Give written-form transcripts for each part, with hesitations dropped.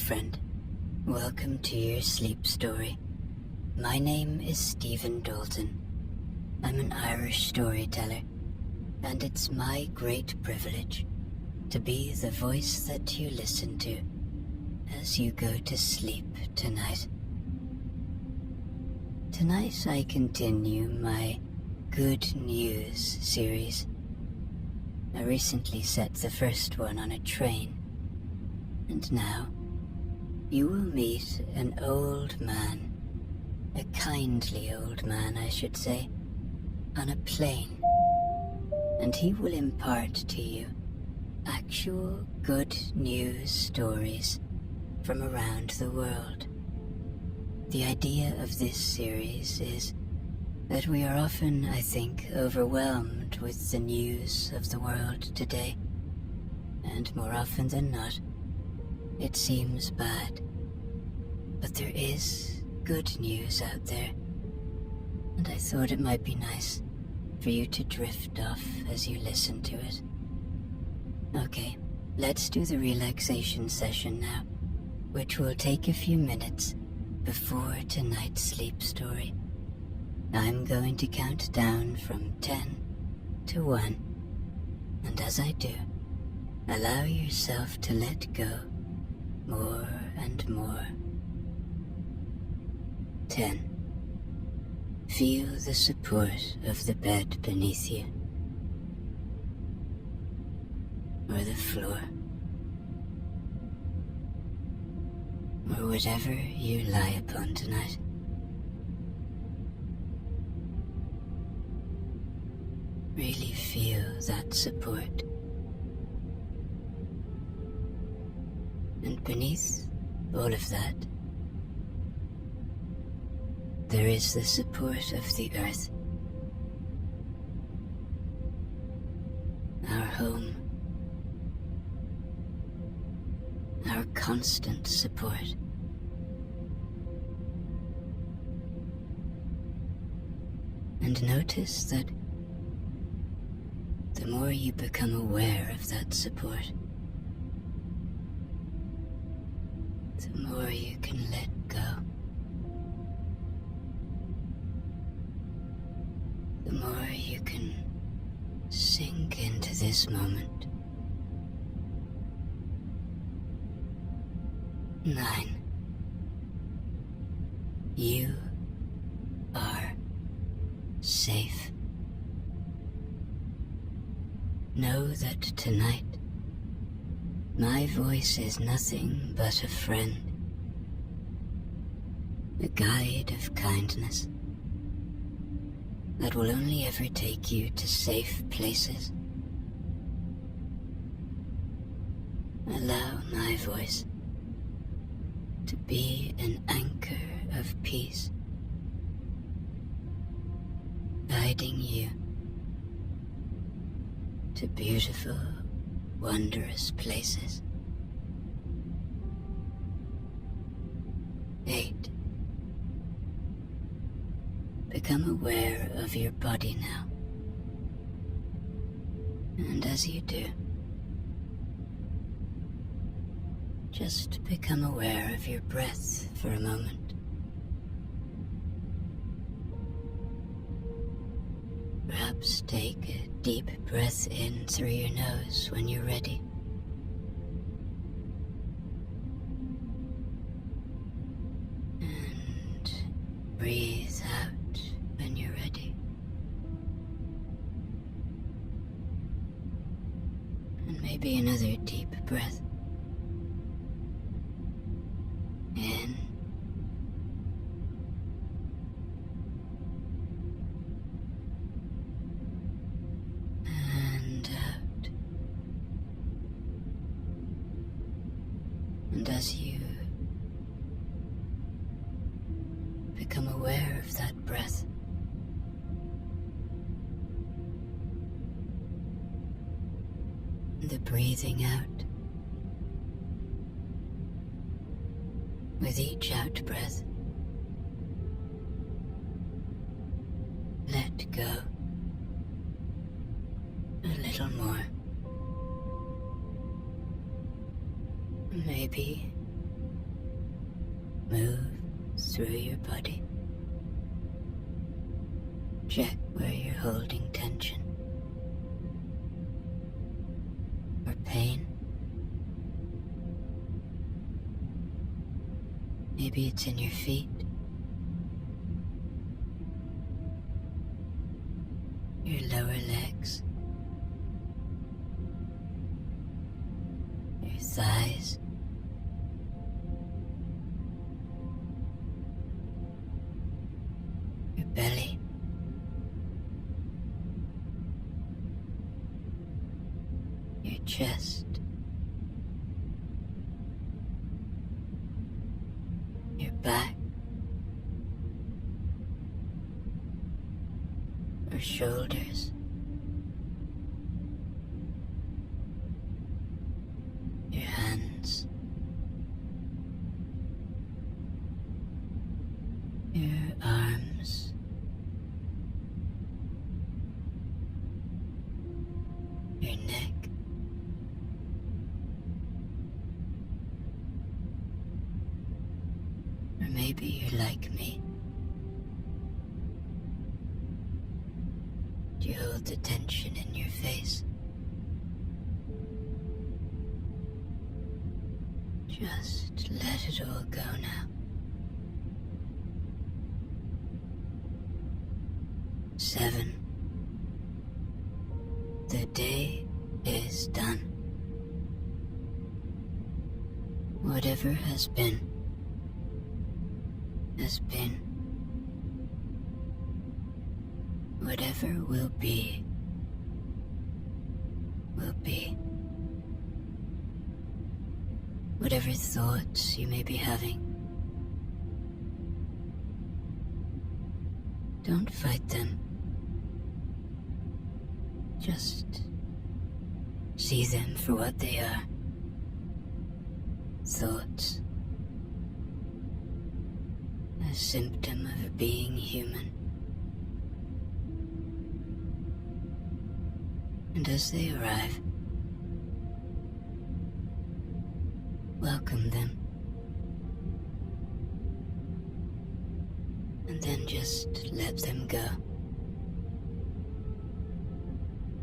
friend. Welcome to your sleep story. My name is Stephen Dalton. I'm an Irish storyteller, and it's my great privilege to be the voice that you listen to as you go to sleep tonight. Tonight I continue my Good News series. I recently set the first one on a train, and now you will meet an old man, a kindly old man I should say, on a plane, and he will impart to you actual good news stories from around the world. The idea of this series is that we are often, I think, overwhelmed with the news of the world today, and more often than not, it seems bad. But there is good news out there, and I thought it might be nice for you to drift off as you listen to it. Okay, let's do the relaxation session now, which will take a few minutes before tonight's sleep story. I'm going to count down from 10 to 1, and as I do, allow yourself to let go more and more. 10. Feel the support of the bed beneath you, or the floor, or whatever you lie upon tonight. Really feel that support. And beneath all of that, there is the support of the earth, our home, our constant support. And notice that the more you become aware of that support, the more you can let go. The more you can sink into this moment. 9. You are safe. Know that tonight, my voice is nothing but a friend, a guide of kindness that will only ever take you to safe places. Allow my voice to be an anchor of peace, guiding you to beautiful, wondrous places. 8. Become aware of your body now. And as you do, just become aware of your breath for a moment. Perhaps take a deep breath in through your nose when you're ready. And breathe out when you're ready. And maybe another deep breath. In. And as you become aware of that breath, the breathing out, with each out breath, let go a little more. Maybe Move through your body. Check where you're holding tension or pain. Maybe it's in your feet, your lower legs, your thighs, your belly, your chest, your back, or shoulders, your hands, your arms, your neck, or maybe you're like me. You hold the tension in your face. Just let it all go now. 7. The day is done. Whatever has been, has been. Whatever will be, will be. Whatever thoughts you may be having, don't fight them. Just see them for what they are. Thoughts. A symptom of being human. And as they arrive, welcome them. And then just let them go.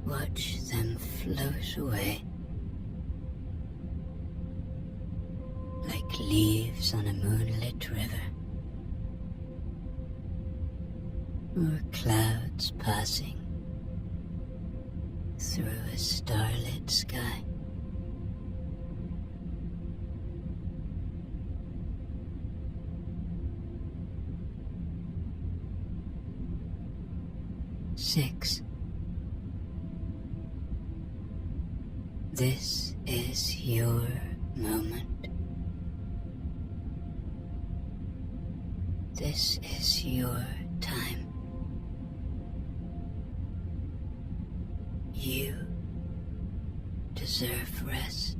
Watch them float away. Like leaves on a moonlit river. Or clouds passing through a starlit sky. Six. This is your moment. This is your time. You deserve rest.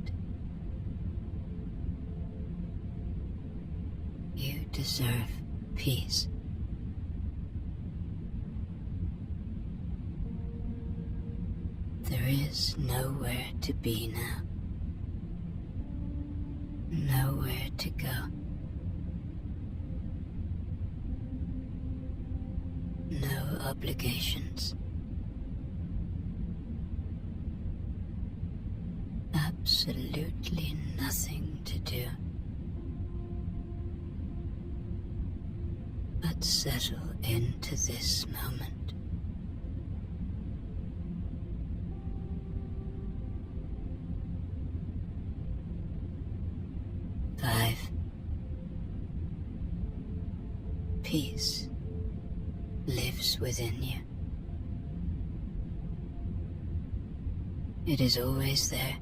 You deserve peace. There is nowhere to be now. Nowhere to go. No obligations. Absolutely nothing to do. But settle into this moment. Peace lives within you. It is always there.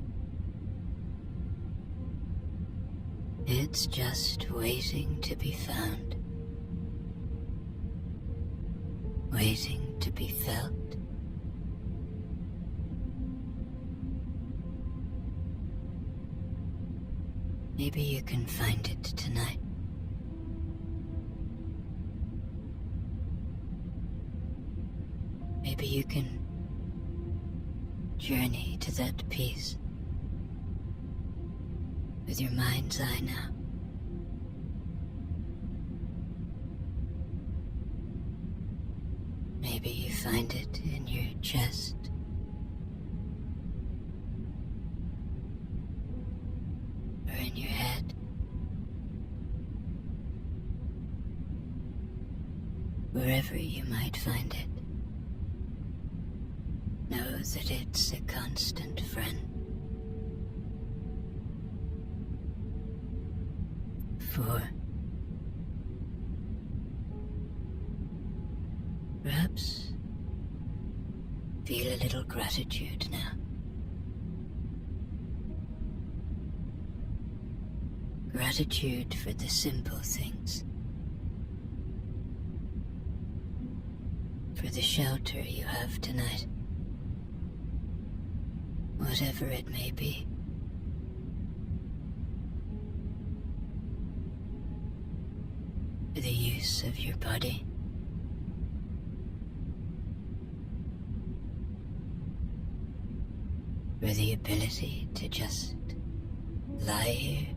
It's just waiting to be found. Waiting to be felt. Maybe you can find it tonight. Maybe you can journey to that peace with your mind's eye now. find it in your chest, or in your head. Wherever you might find it, know that it's a constant friend. For perhaps feel a little gratitude now. Gratitude for the simple things. For the shelter you have tonight. Whatever it may be. For the use of your body. For the ability to just lie here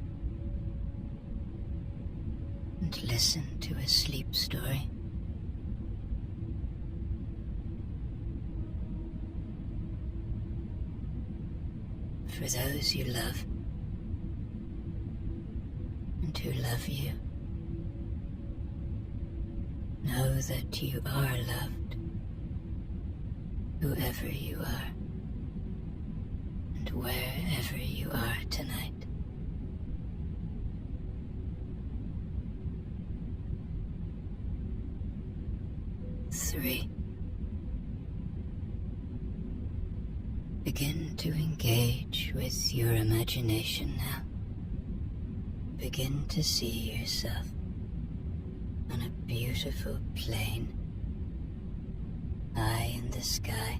and listen to a sleep story. For those you love and who love you, know that you are loved, whoever you are, and wherever you are tonight. Three. Begin to engage with your imagination now. Begin to see yourself on a beautiful plain, high in the sky,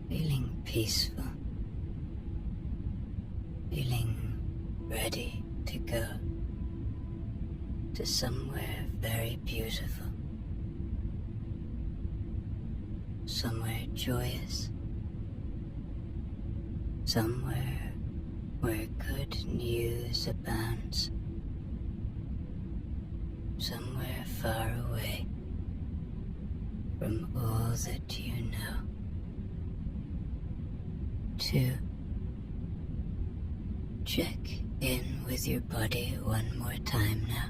feeling peaceful, feeling ready to go to somewhere very beautiful. Somewhere joyous, somewhere where good news abounds, somewhere far away from all that you know. 2. Check in with your body one more time now.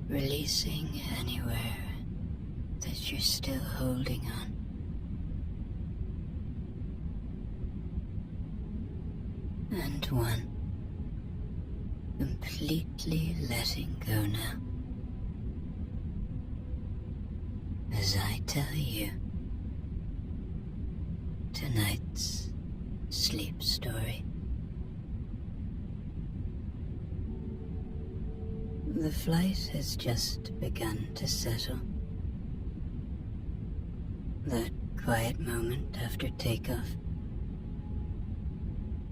Releasing anywhere that you're still holding on. And 1. Completely letting go now. As I tell you tonight's sleep story. The flight has just begun to settle. That quiet moment after takeoff,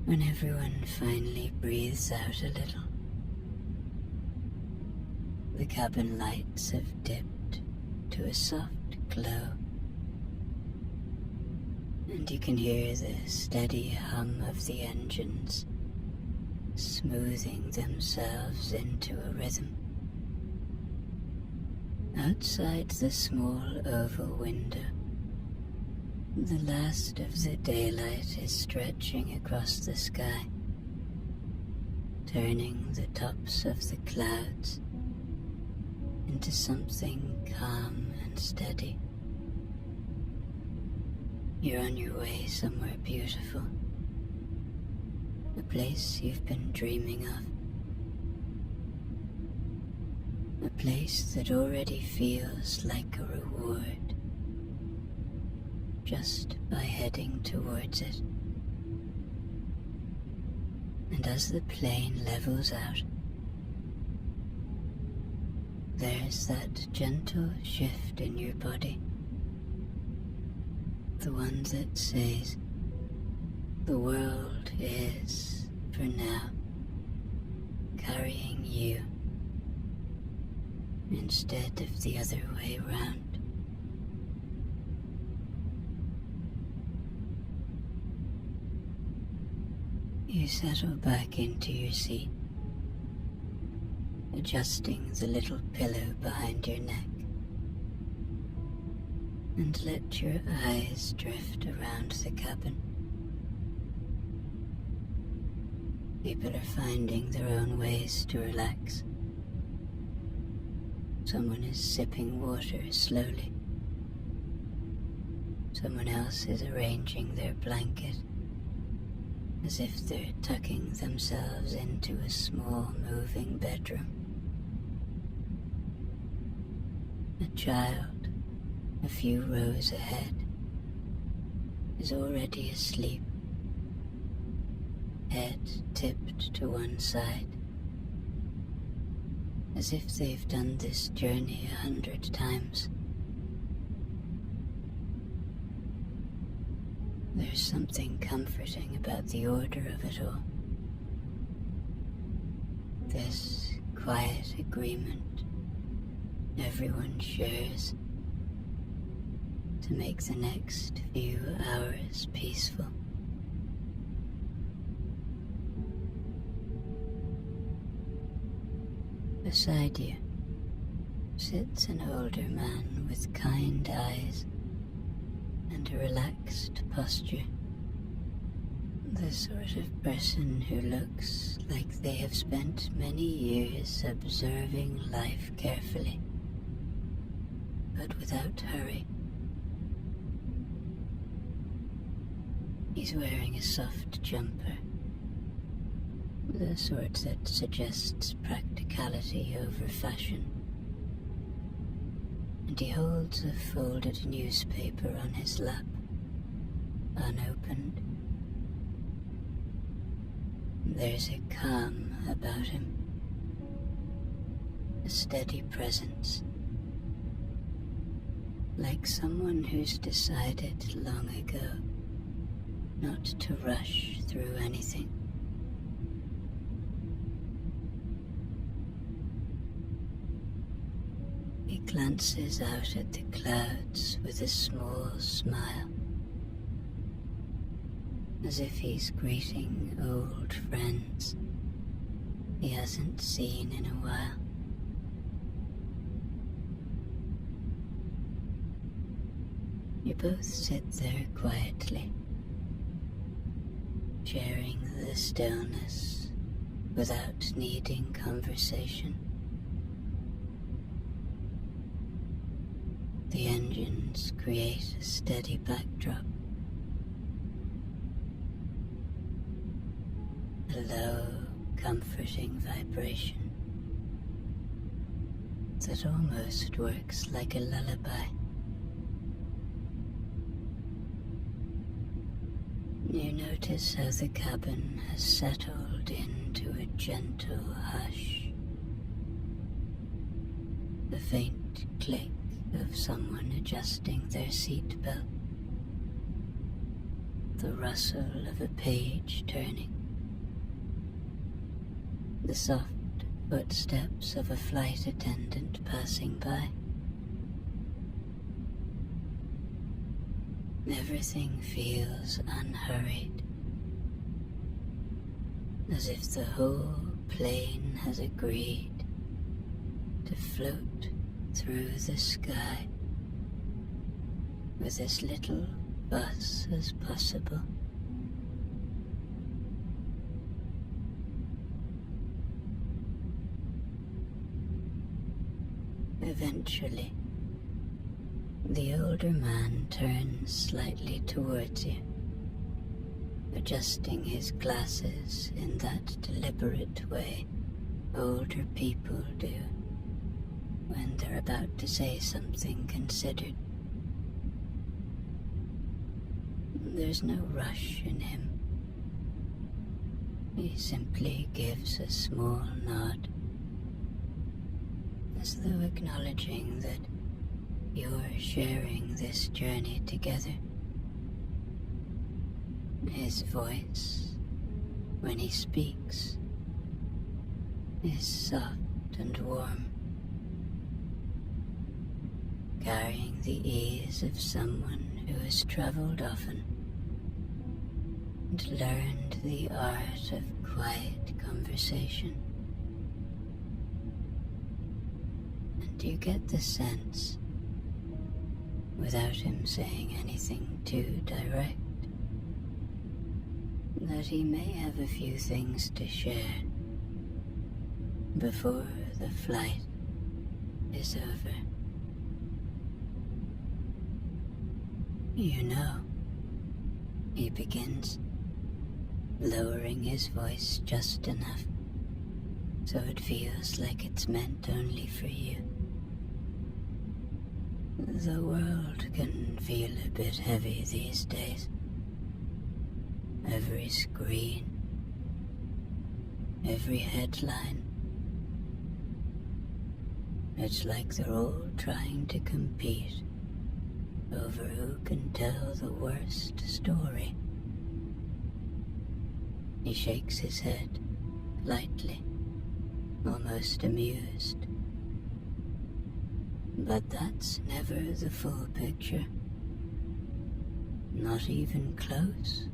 when everyone finally breathes out a little. The cabin lights have dipped to a soft glow, and you can hear the steady hum of the engines smoothing themselves into a rhythm. Outside the small oval window, the last of the daylight is stretching across the sky, turning the tops of the clouds into something calm and steady. You're on your way somewhere beautiful. A place you've been dreaming of. A place that already feels like a reward, just by heading towards it. And as the plane levels out, there's that gentle shift in your body. The one that says, the world is, for now, carrying you instead of the other way round. You settle back into your seat, adjusting the little pillow behind your neck, and let your eyes drift around the cabin. People are finding their own ways to relax. Someone is sipping water slowly. Someone else is arranging their blanket as if they're tucking themselves into a small moving bedroom. A child, a few rows ahead, is already asleep, head tipped to one side, as if they've done this journey 100 times. There's something comforting about the order of it all. This quiet agreement everyone shares to make the next few hours peaceful. Beside you sits an older man with kind eyes and a relaxed posture. The sort of person who looks like they have spent many years observing life carefully, but without hurry. He's wearing a soft jumper, the sort that suggests practicality over fashion, and he holds a folded newspaper on his lap, unopened. There's a calm about him, a steady presence, like someone who's decided long ago not to rush through anything. He glances out at the clouds with a small smile, as if he's greeting old friends he hasn't seen in a while. You both sit there quietly, sharing the stillness without needing conversation. The engines create a steady backdrop. A low, comforting vibration that almost works like a lullaby. You notice how the cabin has settled into a gentle hush. The faint click of someone adjusting their seat belt. The rustle of a page turning. The soft footsteps of a flight attendant passing by. Everything feels unhurried, as if the whole plane has agreed to float through the sky with as little fuss as possible. Eventually, the older man turns slightly towards you, adjusting his glasses in that deliberate way older people do when they're about to say something considered. There's no rush in him. He simply gives a small nod, as though acknowledging that you're sharing this journey together. His voice, when he speaks, is soft and warm, carrying the ease of someone who has traveled often and learned the art of quiet conversation. you get the sense, without him saying anything too direct, that he may have a few things to share before the flight is over. You know, he begins, lowering his voice just enough so it feels like it's meant only for you. The world can feel a bit heavy these days. Every screen, every headline. It's like they're all trying to compete over who can tell the worst story. He shakes his head, lightly, almost amused. But that's never the full picture. Not even close.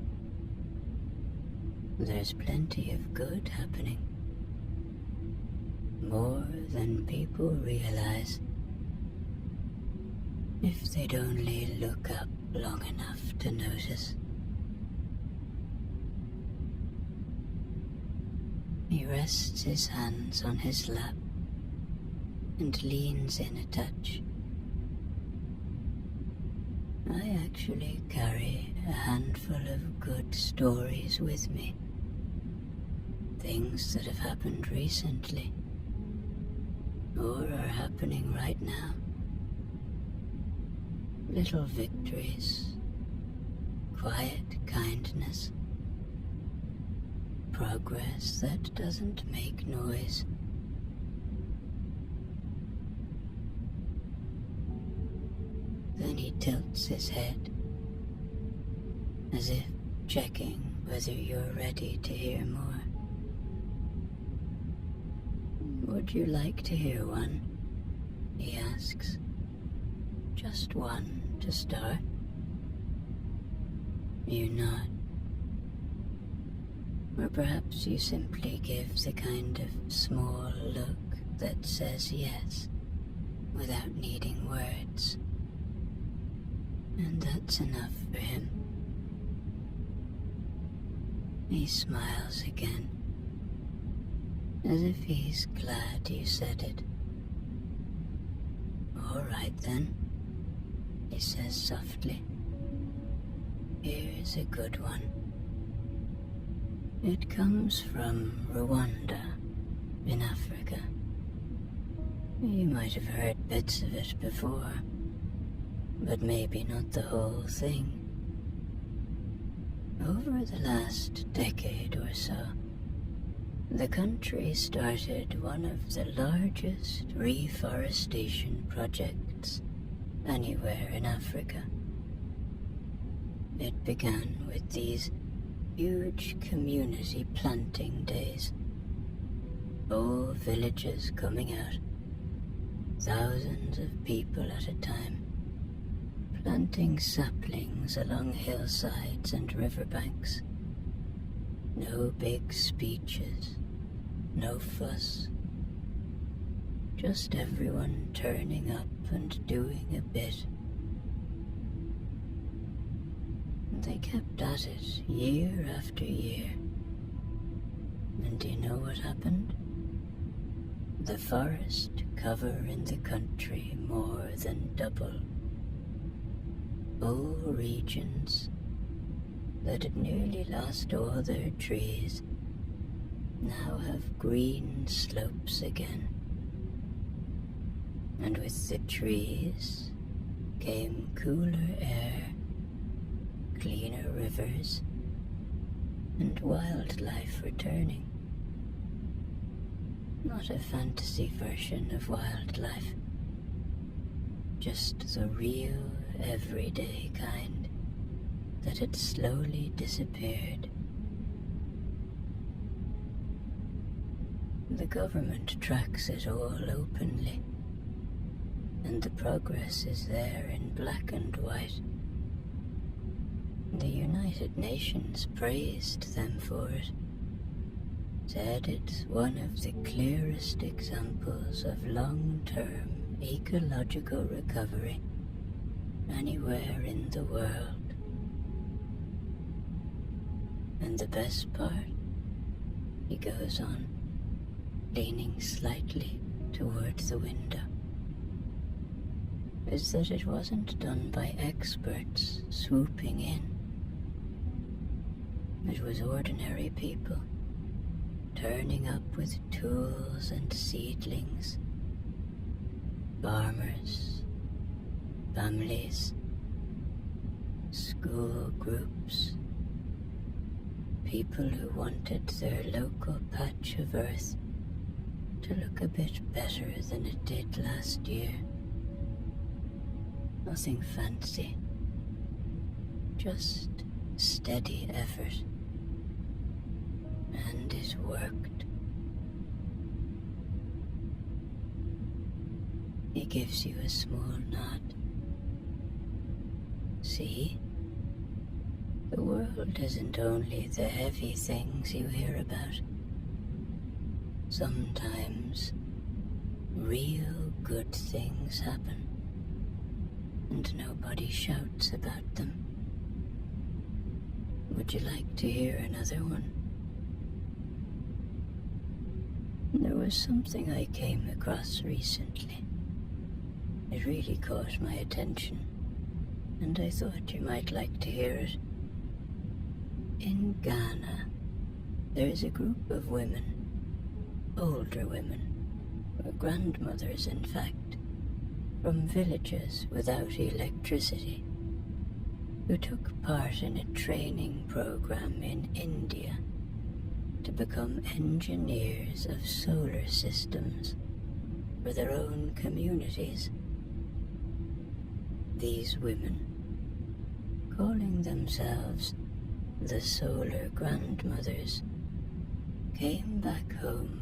There's plenty of good happening. More than people realize. If they'd only look up long enough to notice. He rests his hands on his lap and leans in a touch. I actually carry a handful of good stories with me. Things that have happened recently, or are happening right now. Little victories, quiet kindness, progress that doesn't make noise. Then he tilts his head, as if checking whether you're ready to hear more. Would you like to hear one? He asks. Just one to start. You nod. Or perhaps you simply give the kind of small look that says yes, without needing words. And that's enough for him. He smiles again, as if he's glad you said it. All right then, he says softly. Here's a good one. It comes from Rwanda, in Africa. You might have heard bits of it before, but maybe not the whole thing. Over the last decade or so, the country started one of the largest reforestation projects anywhere in Africa. It began with these huge community planting days. Whole villages coming out, thousands of people at a time, planting saplings along hillsides and riverbanks. No big speeches, no fuss. Just everyone turning up and doing a bit. They kept at it year after year. And do you know what happened? The forest cover in the country more than doubled. Whole regions that had nearly lost all their trees now have green slopes again. And with the trees came cooler air, cleaner rivers, and wildlife returning. Not a fantasy version of wildlife, just the real, everyday kind that had slowly disappeared. The government tracks it all openly, and the progress is there in black and white. The United Nations praised them for it, said it's one of the clearest examples of long-term ecological recovery anywhere in the world. And the best part, he goes on, leaning slightly toward the window, is that it wasn't done by experts swooping in. It was ordinary people, turning up with tools and seedlings, farmers, families, school groups, people who wanted their local patch of earth to look a bit better than it did last year. Nothing fancy, just steady effort. And it worked. He gives you a small nod. See? The world isn't only the heavy things you hear about. Sometimes real good things happen, and nobody shouts about them. Would you like to hear another one? There was something I came across recently. It really caught my attention, and I thought you might like to hear it. In Ghana, there is a group of women, older women, grandmothers in fact, from villages without electricity, who took part in a training program in India to become engineers of solar systems for their own communities. These women, calling themselves the Solar Grandmothers, came back home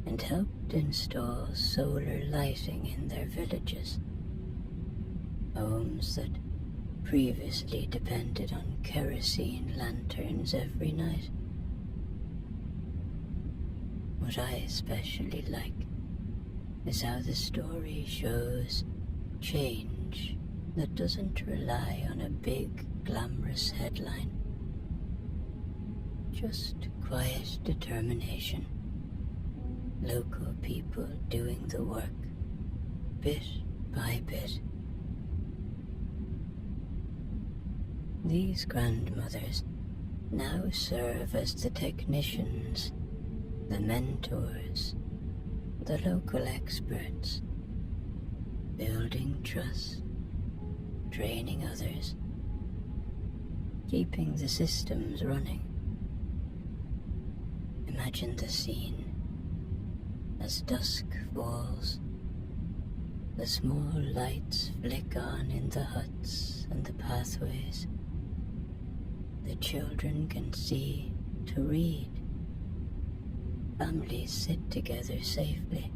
and helped install solar lighting in their villages, homes that previously depended on kerosene lanterns every night. What I especially like is how the story shows change that doesn't rely on a big, glamorous headline. Just quiet determination. Local people doing the work, bit by bit. These grandmothers now serve as the technicians, the mentors, the local experts, building trust, training others, keeping the systems running. Imagine the scene. As dusk falls, the small lights flick on in the huts and the pathways. The children can see to read. Families sit together safely,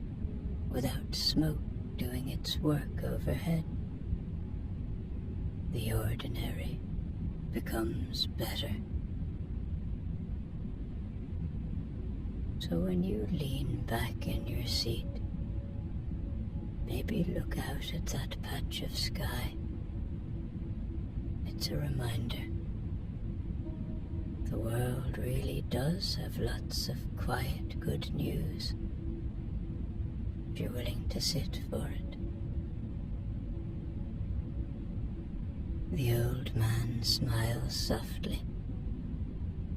without smoke doing its work overhead. The ordinary becomes better. So when you lean back in your seat, maybe look out at that patch of sky. It's a reminder. The world really does have lots of quiet good news, if you're willing to sit for it. The old man smiles softly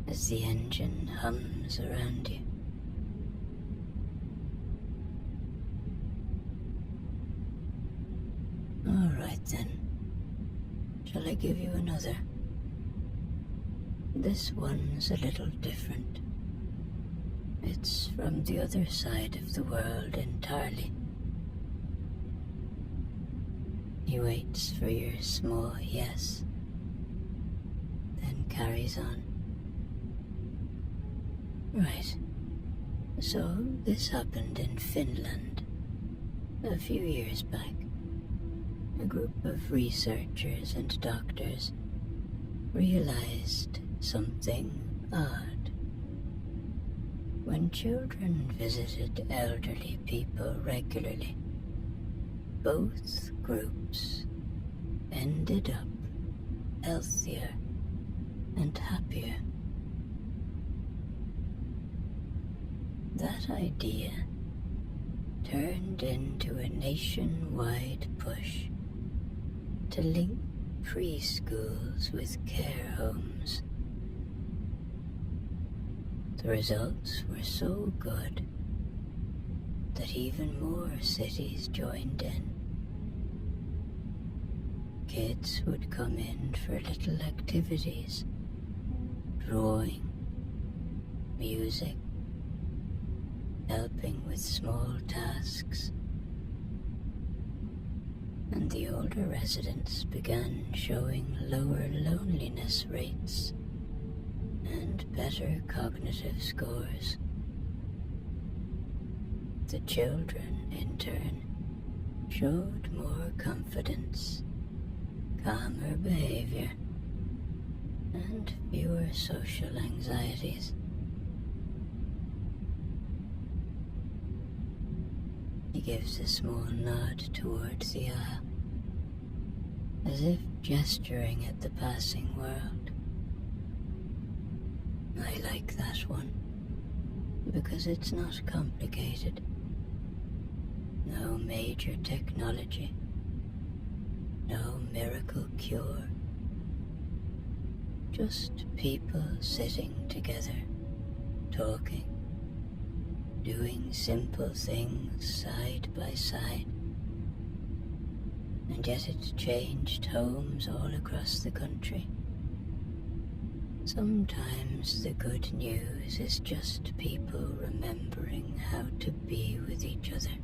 as the engine hums around you. All right then, shall I give you another? This one's a little different. It's from the other side of the world entirely. He waits for your small yes, then carries on. Right, so this happened in Finland a few years back. A group of researchers and doctors realized something odd. When children visited elderly people regularly, both groups ended up healthier and happier. That idea turned into a nationwide push to link preschools with care homes. The results were so good that even more cities joined in. Kids would come in for little activities, drawing, music, helping with small tasks, and the older residents began showing lower loneliness rates and better cognitive scores. The children, in turn, showed more confidence, calmer behavior, and fewer social anxieties. He gives a small nod towards the aisle, as if gesturing at the passing world. I like that one, because it's not complicated. No major technology, no miracle cure. Just people sitting together, talking, doing simple things side by side. And yet it changed homes all across the country. Sometimes the good news is just people remembering how to be with each other.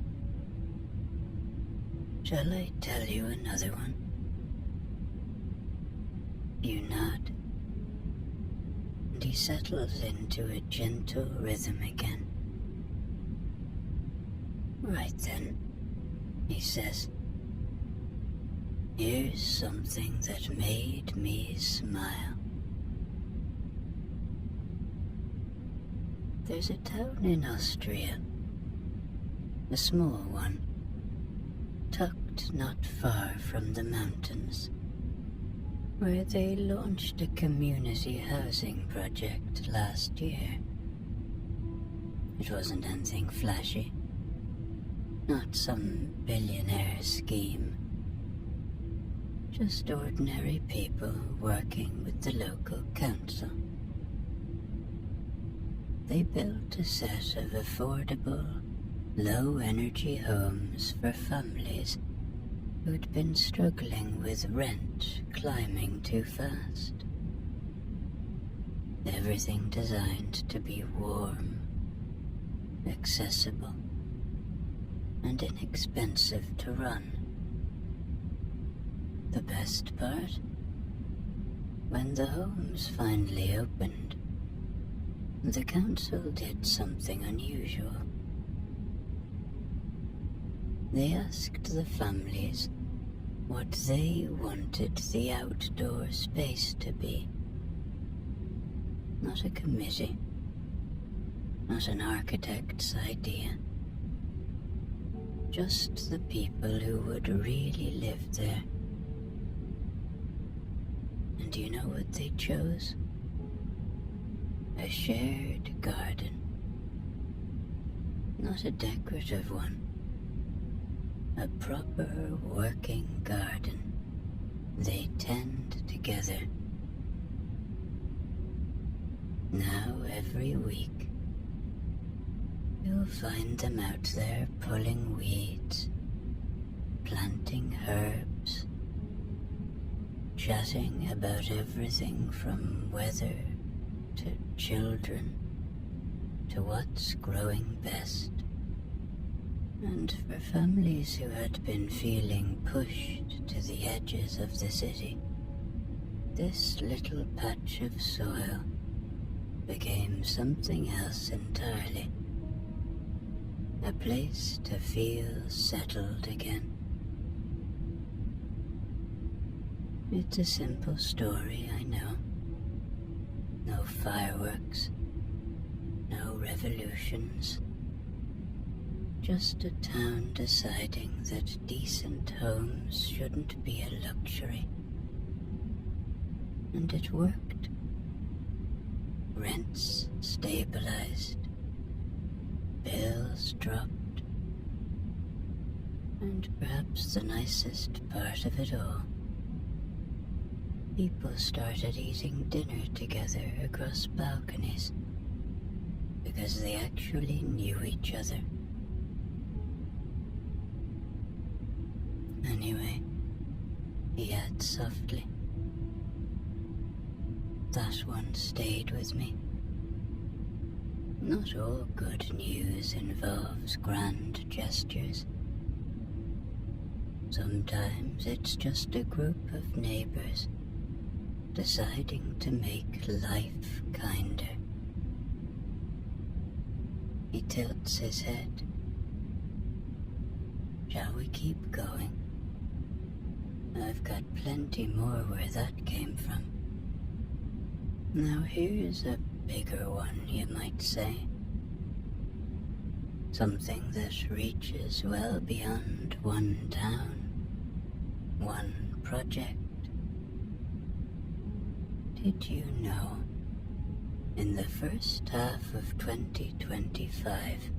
Shall I tell you another one? You nod, and he settles into a gentle rhythm again. Right then, he says, here's something that made me smile. There's a town in Austria, a small one, tucked not far from the mountains, where they launched a community housing project last year. It wasn't anything flashy, not some billionaire scheme, just ordinary people working with the local council. They built a set of affordable, low-energy homes for families who'd been struggling with rent climbing too fast. Everything designed to be warm, accessible, and inexpensive to run. The best part? When the homes finally opened, the council did something unusual. They asked the families what they wanted the outdoor space to be. Not a committee, not an architect's idea. Just the people who would really live there. And do you know what they chose? A shared garden. Not a decorative one. A proper working garden they tend together. Now every week, you'll find them out there pulling weeds, planting herbs, chatting about everything from weather to children to what's growing best. And for families who had been feeling pushed to the edges of the city, this little patch of soil became something else entirely. A place to feel settled again. It's a simple story, I know. No fireworks, no revolutions. Just a town deciding that decent homes shouldn't be a luxury. And it worked. Rents stabilized, bills dropped, and perhaps the nicest part of it all, people started eating dinner together across balconies because they actually knew each other. Anyway, he adds softly, that one stayed with me. Not all good news involves grand gestures. Sometimes it's just a group of neighbors deciding to make life kinder. He tilts his head. Shall we keep going? I've got plenty more where that came from. Now here's a bigger one, you might say. Something that reaches well beyond one town, one project. Did you know, in the first half of 2025,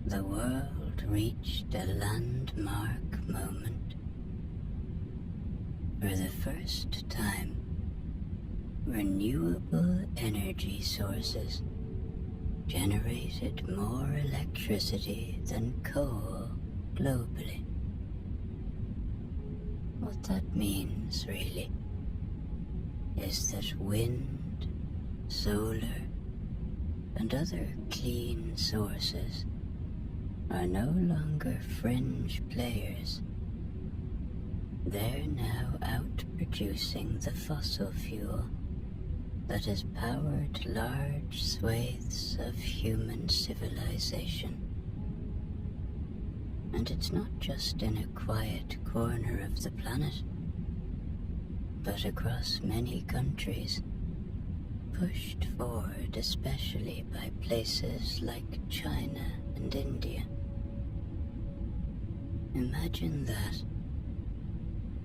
the world reached a landmark moment? For the first time, renewable energy sources generated more electricity than coal globally. What that means, really, is that wind, solar, and other clean sources are no longer fringe players. They're now outproducing the fossil fuel that has powered large swathes of human civilization. And it's not just in a quiet corner of the planet, but across many countries, pushed forward especially by places like China and India. Imagine that.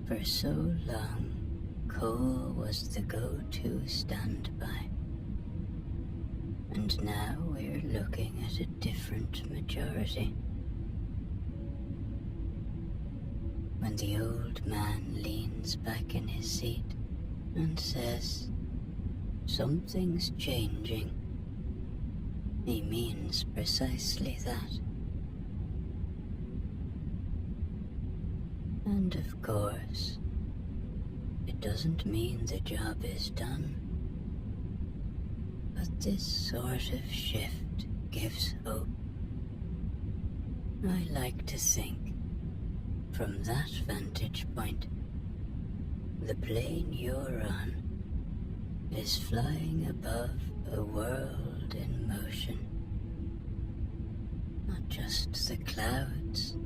For so long, coal was the go-to standby. And now we're looking at a different majority. When the old man leans back in his seat and says, "Something's changing," he means precisely that. And of course, it doesn't mean the job is done. But this sort of shift gives hope. I like to think, from that vantage point, the plane you're on is flying above a world in motion. Not just the clouds,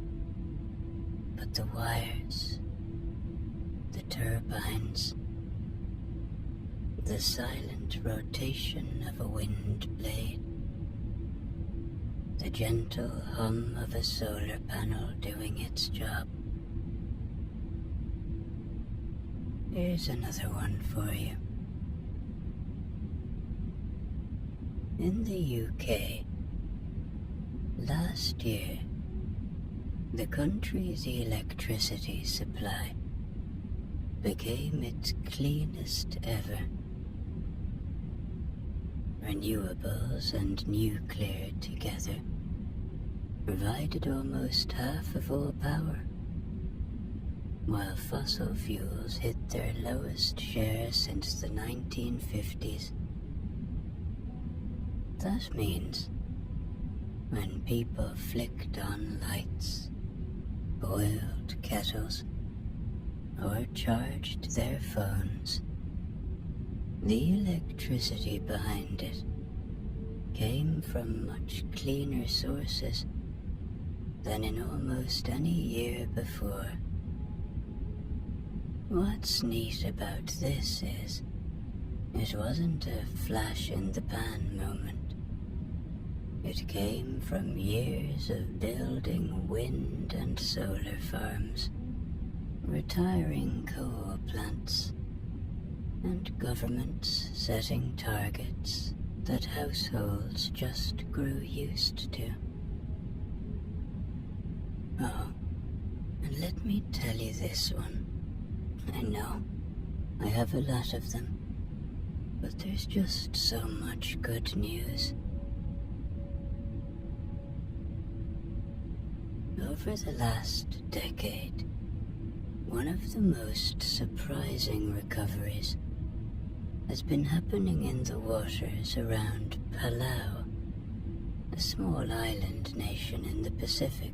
but the wires, the turbines, the silent rotation of a wind blade, the gentle hum of a solar panel doing its job. Here's another one for you. In the UK, last year, the country's electricity supply became its cleanest ever. Renewables and nuclear together provided almost half of all power, while fossil fuels hit their lowest share since the 1950s. That means when people flicked on lights, boiled kettles, or charged their phones, the electricity behind it came from much cleaner sources than in almost any year before. What's neat about this is, it wasn't a flash-in-the-pan moment. It came from years of building wind and solar farms, retiring coal plants, and governments setting targets that households just grew used to. Oh, and let me tell you this one. I know, I have a lot of them, but there's just so much good news. Over the last decade, one of the most surprising recoveries has been happening in the waters around Palau, a small island nation in the Pacific.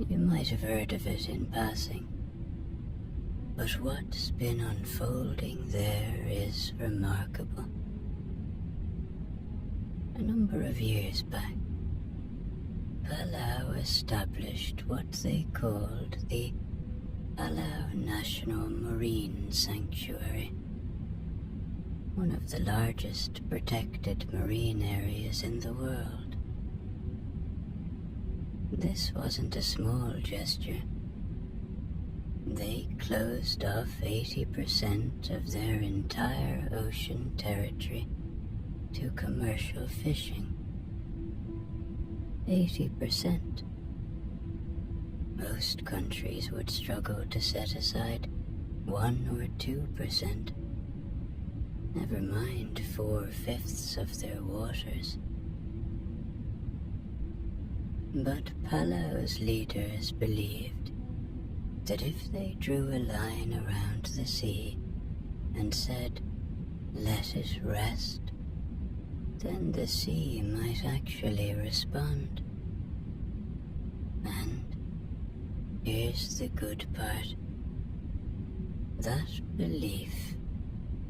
You might have heard of it in passing, but what's been unfolding there is remarkable. A number of years back, Palau established what they called the Palau National Marine Sanctuary, one of the largest protected marine areas in the world. This wasn't a small gesture. They closed off 80% of their entire ocean territory to commercial fishing. 80%. Most countries would struggle to set aside 1 or 2%. Never mind 4/5 of their waters. But Palau's leaders believed that if they drew a line around the sea and said, "Let it rest," then the sea might actually respond. And here's the good part. That belief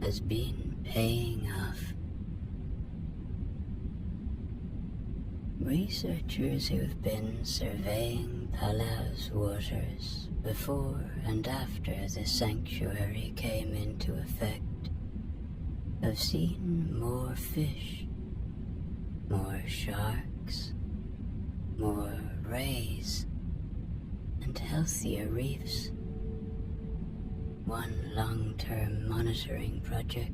has been paying off. Researchers who've been surveying Palau's waters before and after the sanctuary came into effect have seen more fish, more sharks, more rays, and healthier reefs. One long-term monitoring project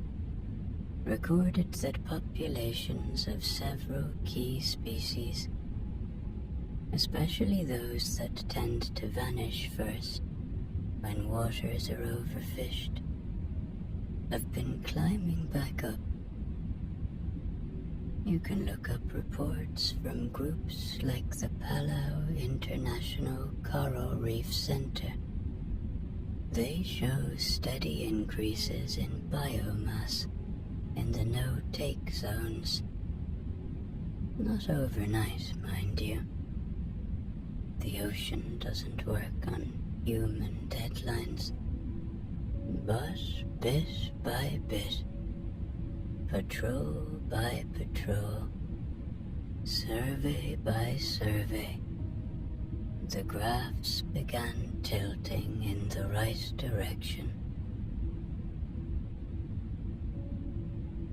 recorded that populations of several key species, especially those that tend to vanish first when waters are overfished, have been climbing back up. You can look up reports from groups like the Palau International Coral Reef Center. They show steady increases in biomass in the no-take zones. Not overnight, mind you. The ocean doesn't work on human deadlines. But bit by bit, patrol by patrol, survey by survey, the graphs began tilting in the right direction.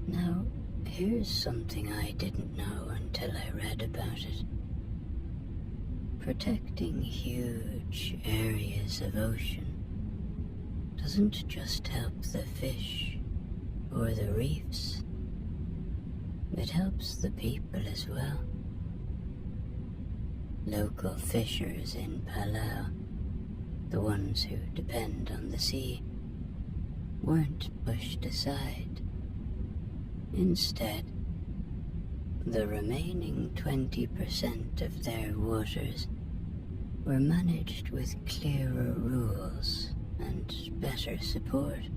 Now, here's something I didn't know until I read about it. Protecting huge areas of ocean doesn't just help the fish or the reefs, it helps the people as well. Local fishers in Palau, the ones who depend on the sea, weren't pushed aside. Instead, the remaining 20% of their waters were managed with clearer rules and better support.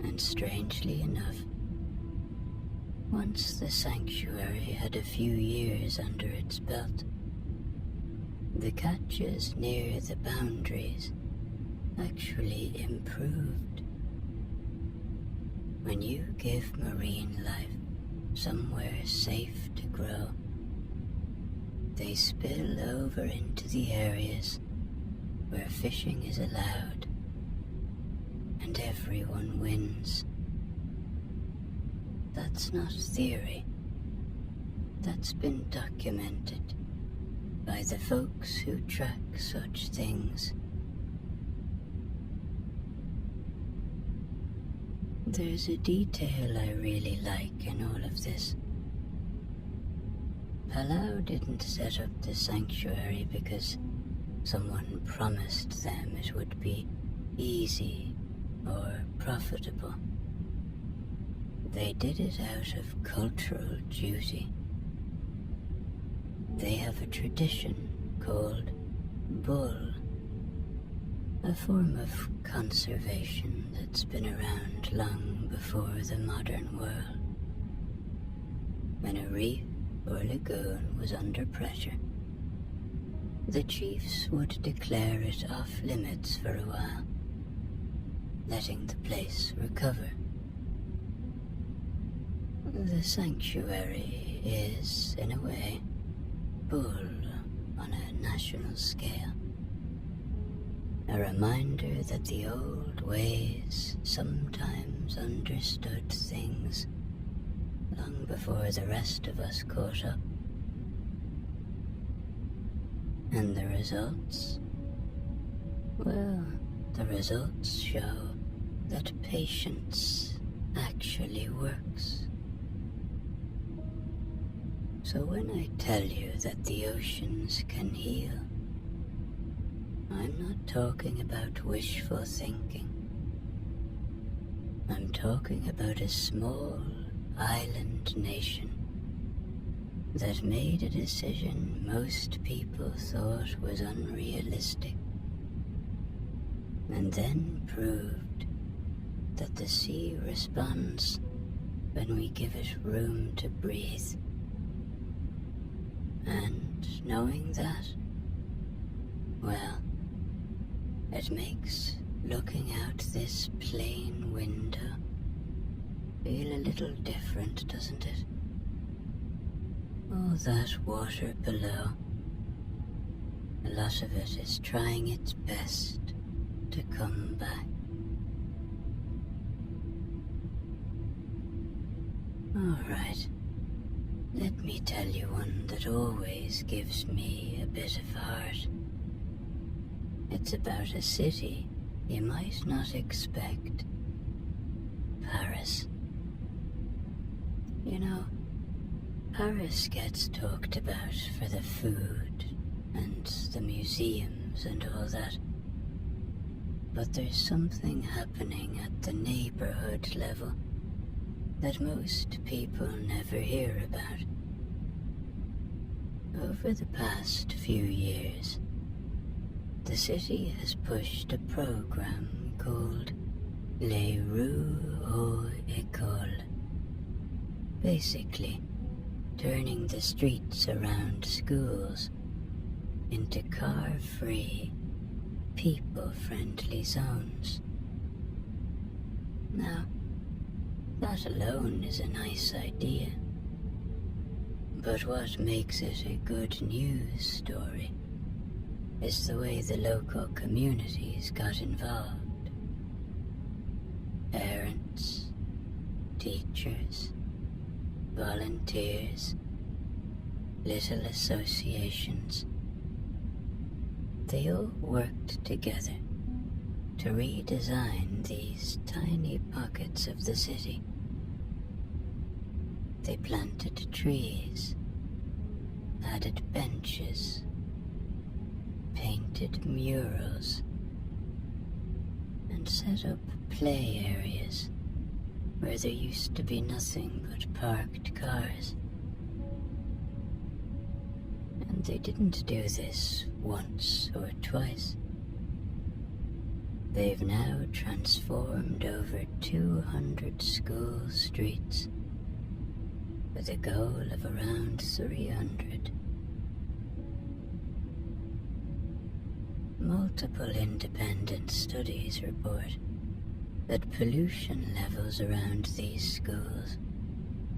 And strangely enough, once the sanctuary had a few years under its belt, the catches near the boundaries actually improved. When you give marine life somewhere safe to grow, they spill over into the areas where fishing is allowed, and everyone wins. That's not theory, that's been documented by the folks who track such things. There's a detail I really like in all of this. Palau didn't set up the sanctuary because someone promised them it would be easy or profitable. They did it out of cultural duty. They have a tradition called bull, a form of conservation that's been around long before the modern world. When a reef or lagoon was under pressure, the chiefs would declare it off limits for a while, letting the place recover. The sanctuary is, in a way, bull on a national scale. A reminder that the old ways sometimes understood things long before the rest of us caught up. And the results? Well, the results show that patience actually works. So when I tell you that the oceans can heal, I'm not talking about wishful thinking. I'm talking about a small island nation that made a decision most people thought was unrealistic, and then proved that the sea responds when we give it room to breathe. And knowing that, well, it makes looking out this plain window feel a little different, doesn't it? All that water below, a lot of it is trying its best to come back. All right. Let me tell you one that always gives me a bit of heart. It's about a city you might not expect. Paris. You know, Paris gets talked about for the food and the museums and all that. But there's something happening at the neighborhood level that most people never hear about. Over the past few years, the city has pushed a program called Les Rues aux Écoles, basically turning the streets around schools into car-free, people-friendly zones. Now, that alone is a nice idea. But what makes it a good news story is the way the local communities got involved. Parents, teachers, volunteers, little associations. They all worked together to redesign these tiny pockets of the city. They planted trees, added benches, painted murals, and set up play areas where there used to be nothing but parked cars. And they didn't do this once or twice. They've now transformed over 200 school streets with a goal of around 300. Multiple independent studies report that pollution levels around these schools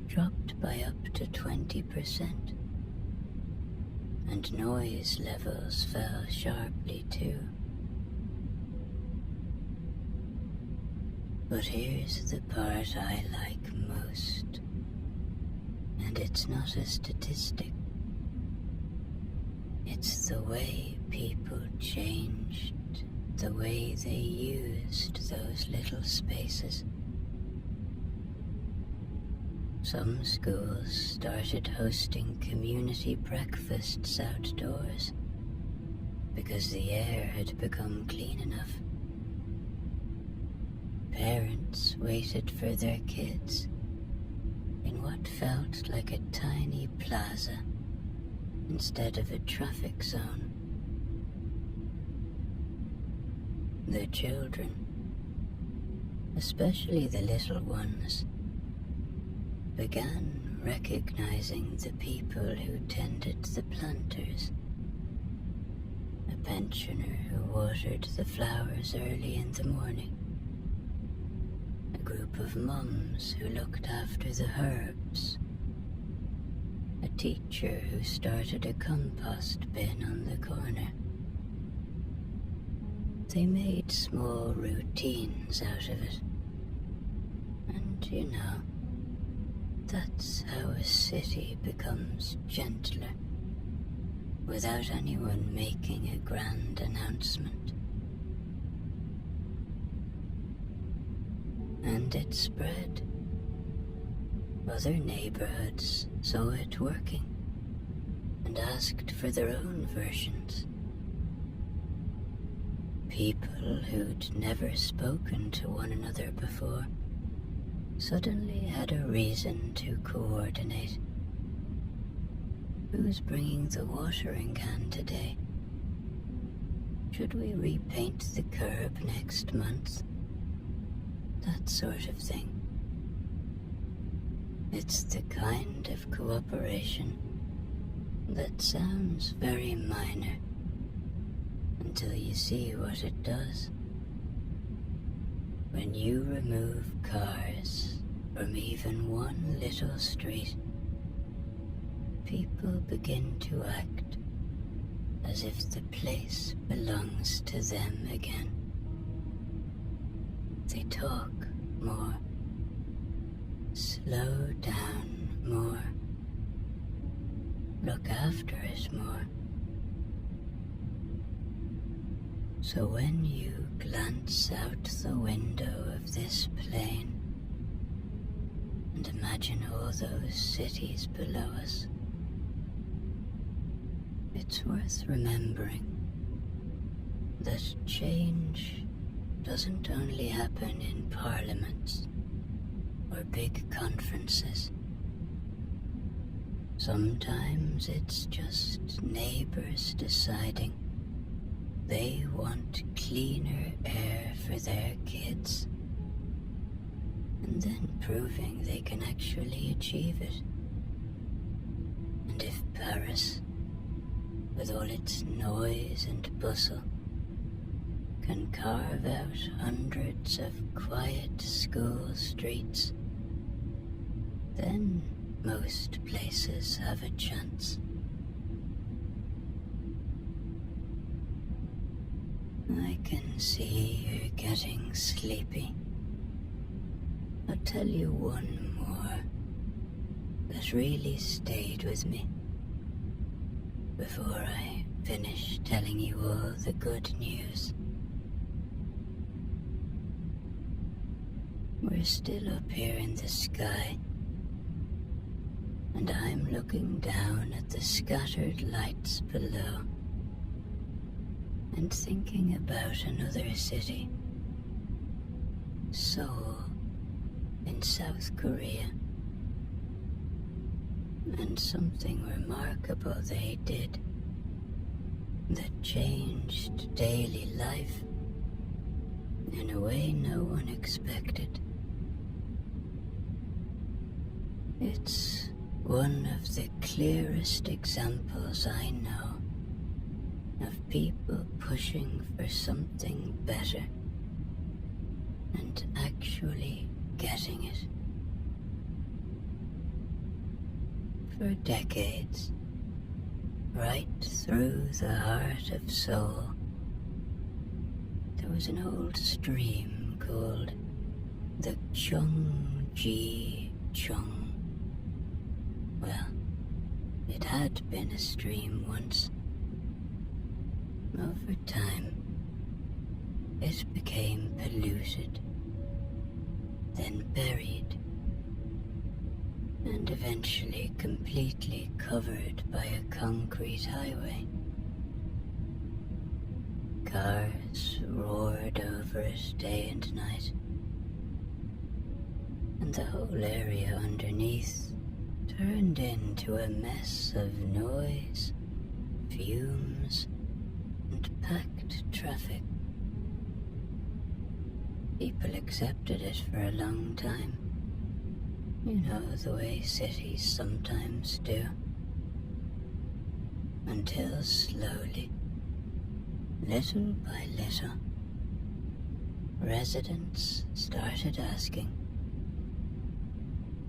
dropped by up to 20%, and noise levels fell sharply too. But here's the part I like most, and And it's not a statistic. It's the way people changed, the way they used those little spaces. Some schools started hosting community breakfasts outdoors because the air had become clean enough. Parents waited for their kids in what felt like a tiny plaza instead of a traffic zone. The children, especially the little ones, began recognizing the people who tended the planters. A pensioner who watered the flowers early in the morning. A group of mums who looked after the herbs. A teacher who started a compost bin on the corner. They made small routines out of it. And you know, that's how a city becomes gentler, without anyone making a grand announcement. And it spread. Other neighborhoods saw it working and asked for their own versions. People who'd never spoken to one another before suddenly had a reason to coordinate. Who's bringing the watering can today? Should we repaint the curb next month? That sort of thing. It's the kind of cooperation that sounds very minor until you see what it does. When you remove cars from even one little street, people begin to act as if the place belongs to them again. They talk more, slow down more, look after it more. So when you glance out the window of this plane and imagine all those cities below us, it's worth remembering that change doesn't only happen in parliaments or big conferences. Sometimes it's just neighbors deciding they want cleaner air for their kids, and then proving they can actually achieve it. And if Paris, with all its noise and bustle, can carve out hundreds of quiet school streets, then most places have a chance. I can see you're getting sleepy. I'll tell you one more that really stayed with me before I finish telling you all the good news. We're still up here in the sky, and I'm looking down at the scattered lights below and thinking about another city, Seoul in South Korea, and something remarkable they did that changed daily life in a way no one expected. It's one of the clearest examples I know of people pushing for something better and actually getting it. For decades, right through the heart of Seoul, there was an old stream called the Cheongji-cheong, Well, it had been a stream once. Over time, it became polluted, then buried, and eventually completely covered by a concrete highway. Cars roared over it day and night, and the whole area underneath turned into a mess of noise, fumes, and packed traffic. People accepted it for a long time. You know, the way cities sometimes do. Until slowly, little by little, residents started asking,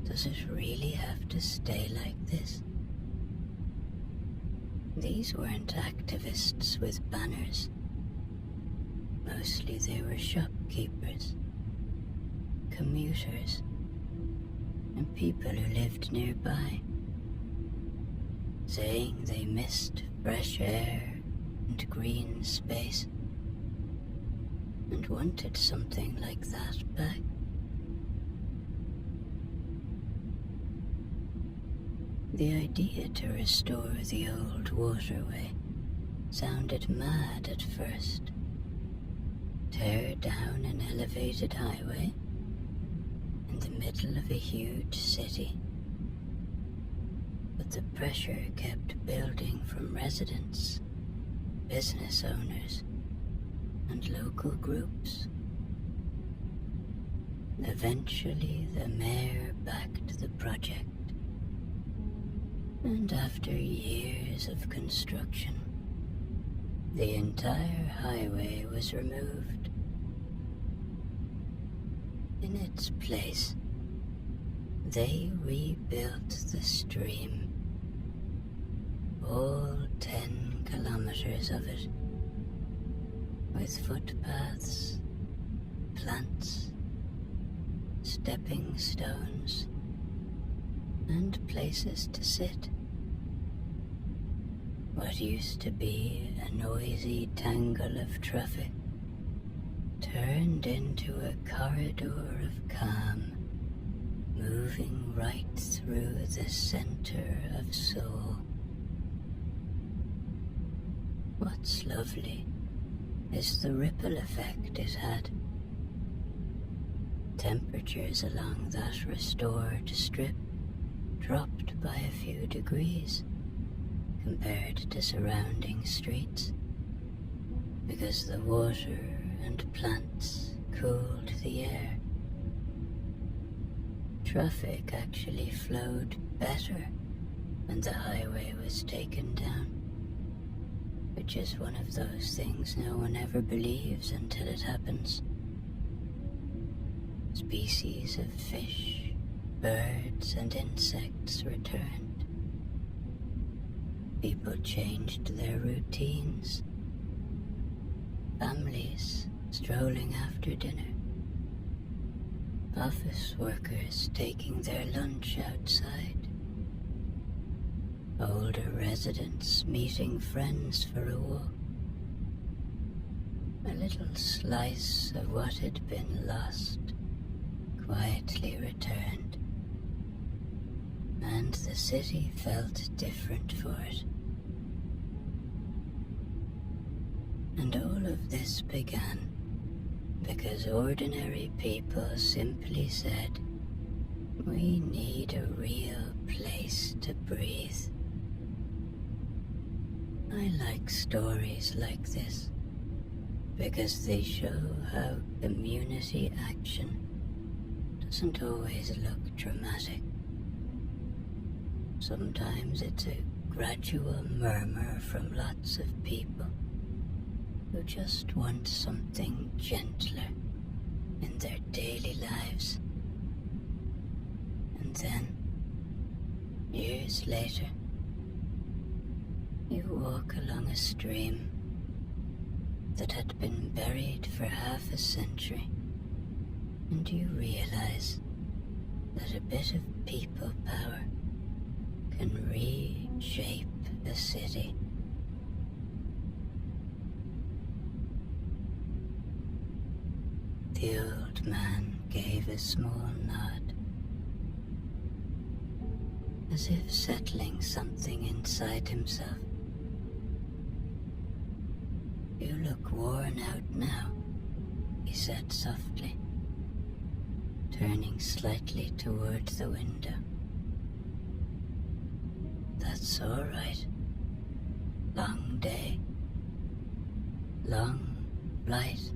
does it really have to stay like this? These weren't activists with banners. Mostly they were shopkeepers, commuters, and people who lived nearby, saying they missed fresh air and green space and wanted something like that back. The idea to restore the old waterway sounded mad at first. Tear down an elevated highway in the middle of a huge city. But the pressure kept building from residents, business owners, and local groups. Eventually, the mayor backed the project. And after years of construction, the entire highway was removed. In its place, they rebuilt the stream, all 10 kilometers of it, with footpaths, plants, stepping stones, and places to sit. What used to be a noisy tangle of traffic turned into a corridor of calm, moving right through the center of Seoul. What's lovely is the ripple effect it had. Temperatures along that restored strip dropped by a few degrees compared to surrounding streets, because the water and plants cooled the air. Traffic actually flowed better when the highway was taken down, which is one of those things no one ever believes until it happens. Species of fish, birds, and insects returned. People changed their routines. Families strolling after dinner. Office workers taking their lunch outside. Older residents meeting friends for a walk. A little slice of what had been lost quietly returned, and the city felt different for it. And all of this began because ordinary people simply said, we need a real place to breathe. I like stories like this because they show how community action doesn't always look dramatic. Sometimes it's a gradual murmur from lots of people who just want something gentler in their daily lives. And then, years later, you walk along a stream that had been buried for half a century, and you realize that a bit of people power can reshape a city. The old man gave a small nod, as if settling something inside himself. "You look worn out now," he said softly, turning slightly toward the window. "That's all right. Long day. Long flight.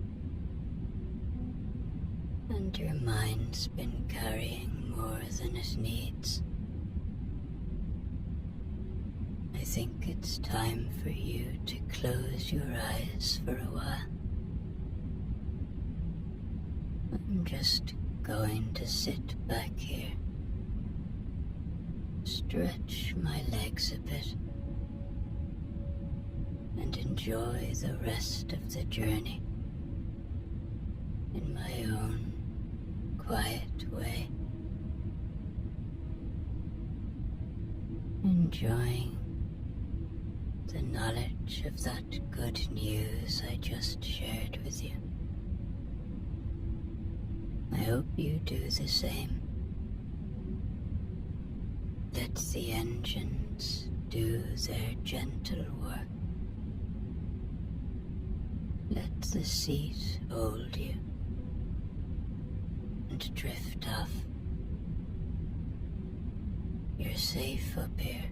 And your mind's been carrying more than it needs. I think it's time for you to close your eyes for a while. I'm just going to sit back here, stretch my legs a bit, and enjoy the rest of the journey in my own quiet way. Enjoying the knowledge of that good news I just shared with you. I hope you do the same. Let the engines do their gentle work. Let the seat hold you and drift off. You're safe up here.